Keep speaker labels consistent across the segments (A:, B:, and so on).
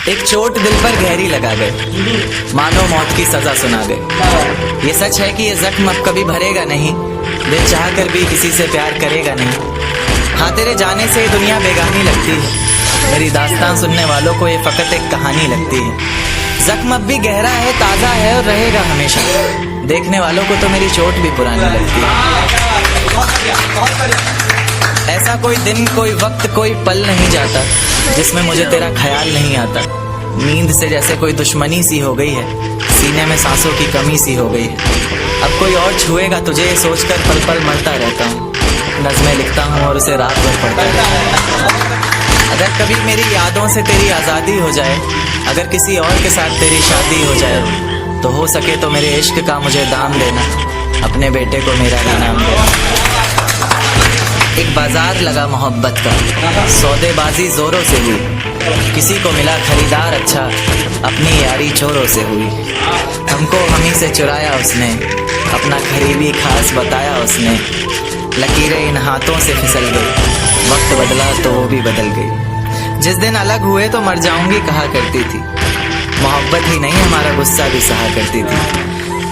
A: एक चोट दिल पर गहरी लगा गए, मानो मौत की सजा सुना गए। ये सच है कि ये जख्म अब कभी भरेगा नहीं, दिल चाह कर भी किसी से प्यार करेगा नहीं। हाँ, तेरे जाने से ये दुनिया बेगानी लगती है, मेरी दास्तान सुनने वालों को ये फकत एक कहानी लगती है। जख्म अब भी गहरा है, ताज़ा है और रहेगा हमेशा, देखने वालों को तो मेरी चोट भी पुरानी लगती है। ऐसा कोई दिन, कोई वक्त, कोई पल नहीं जाता जिसमें मुझे तेरा ख्याल नहीं आता। नींद से जैसे कोई दुश्मनी सी हो गई है, सीने में सांसों की कमी सी हो गई है। अब कोई और छुएगा तुझे ये सोचकर पल पल मरता रहता हूँ, नज़्में लिखता हूँ और उसे रात भर पढ़ता रहता हूँ। अगर कभी मेरी यादों से तेरी आज़ादी हो जाए, अगर किसी और के साथ तेरी शादी हो जाए, तो हो सके तो मेरे इश्क का मुझे दाम देना, अपने बेटे को मेरा ही नाम देना। एक बाजार लगा मोहब्बत का, सौदेबाजी जोरों से हुई, किसी को मिला खरीदार अच्छा, अपनी यारी चोरों से हुई। हमको हमी से चुराया उसने, अपना करीबी खास बताया उसने, लकीरें इन हाथों से फिसल गई, वक्त बदला तो वो भी बदल गई। जिस दिन अलग हुए तो मर जाऊंगी कहा करती थी, मोहब्बत ही नहीं हमारा गुस्सा भी सहा करती थी।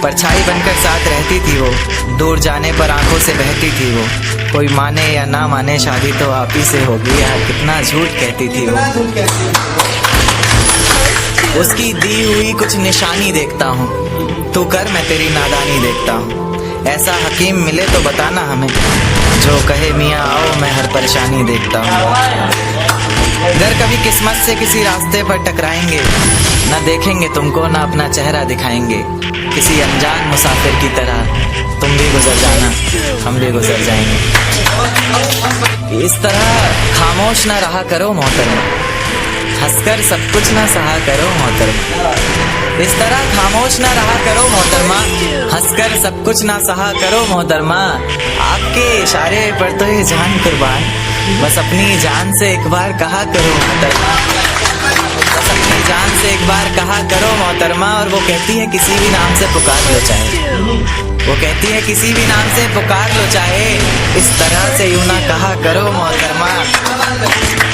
A: परछाई बनकर साथ रहती थी वो, दूर जाने पर आंखों से बहती थी वो। कोई माने या ना माने शादी तो आप ही से होगी यार, कितना झूठ कहती थी वो। उसकी दी हुई कुछ निशानी देखता हूँ, तू कर मैं तेरी नादानी देखता हूँ। ऐसा हकीम मिले तो बताना हमें, जो कहे मियाँ आओ मैं हर परेशानी देखता हूँ। अगर कभी किस्मत से किसी रास्ते पर टकराएंगे, न देखेंगे तुमको न अपना चेहरा दिखाएंगे। किसी अनजान मुसाफिर की तरह तुम भी गुजर जाना, हम भी गुजर जाएंगे। इस तरह खामोश ना रहा करो मोहतरमा, हंसकर सब कुछ ना सहा करो मोहतरमा। इस तरह खामोश ना रहा करो मोहतरमा, हंसकर सब कुछ ना सहा करो मोहतरमा। आपके इशारे पर तो ये जान कुर्बान, बस अपनी जान से एक बार कहा करो मोहतरमा, बस अपनी जान से एक बार कहा करो मोहतरमा। और वो कहती है किसी भी नाम से पुकार लो चाहे, वो कहती है किसी भी नाम से पुकार लो चाहे, इस तरह से यूं ना कहा करो मोहतरमा।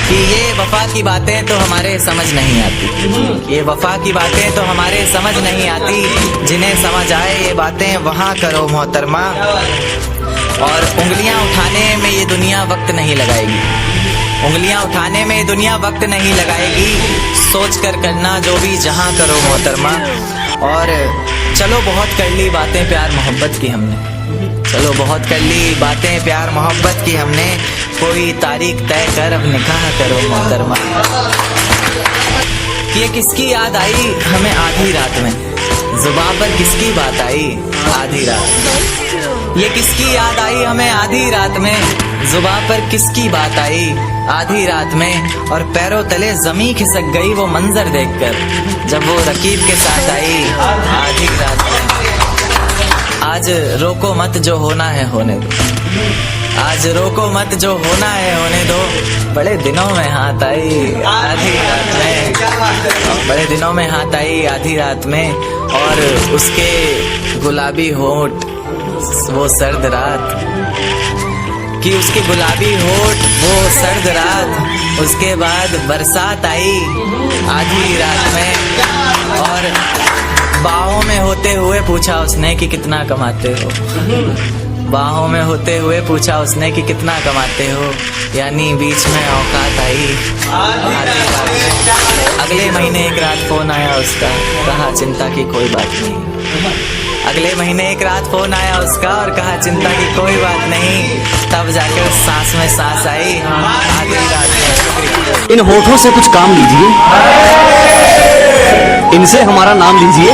A: कि ये वफा की बातें तो हमारे समझ नहीं आती, ये वफा की बातें तो हमारे समझ नहीं आती, जिन्हें समझ आए ये बातें वहाँ करो मोहतरमा। और उंगलियां उठाने में ये दुनिया वक्त नहीं लगाएगी, उंगलियां उठाने में ये दुनिया वक्त नहीं लगाएगी, सोच कर करना जो भी जहां करो मोहतरमा। और चलो बहुत कर ली बातें प्यार मोहब्बत की हमने, चलो बहुत कर ली बातें प्यार मोहब्बत की हमने, कोई तारीख तय कर अब निकाह करो मोहतरमा। ये किसकी याद आई हमें आधी रात में, जुबां पर किसकी बात आई आधी रात। ये किसकी याद आई हमें आधी रात में, जुबां पर किसकी बात आई आधी रात में। और पैरों तले जमी खिसक गई वो मंजर देखकर, जब वो रकीब के साथ आई आधी रात में। आज रोको मत जो होना है होने दो, आज रोको मत जो होना है होने दो, बड़े दिनों में हाथ आई आधी रात में, बड़े दिनों में हाथ आई आधी रात में। और उसके गुलाबी होंठ वो सर्द रात, कि उसके गुलाबी होठ वो सर्द रात, उसके बाद बरसात आई आधी रात में। और बाहों में होते हुए पूछा उसने कि कितना कमाते हो, बाहों में होते हुए पूछा उसने कि कितना कमाते हो, यानी बीच में औकात आई आधी रात में। अगले महीने एक रात फोन आया उसका, कहा चिंता की कोई बात नहीं। अगले महीने एक रात फोन आया उसका और कहा चिंता की कोई बात नहीं, तब जाकर सांस में सांस आई आधी रात में।
B: इन होठों से कुछ काम लीजिए, इनसे हमारा नाम लीजिए।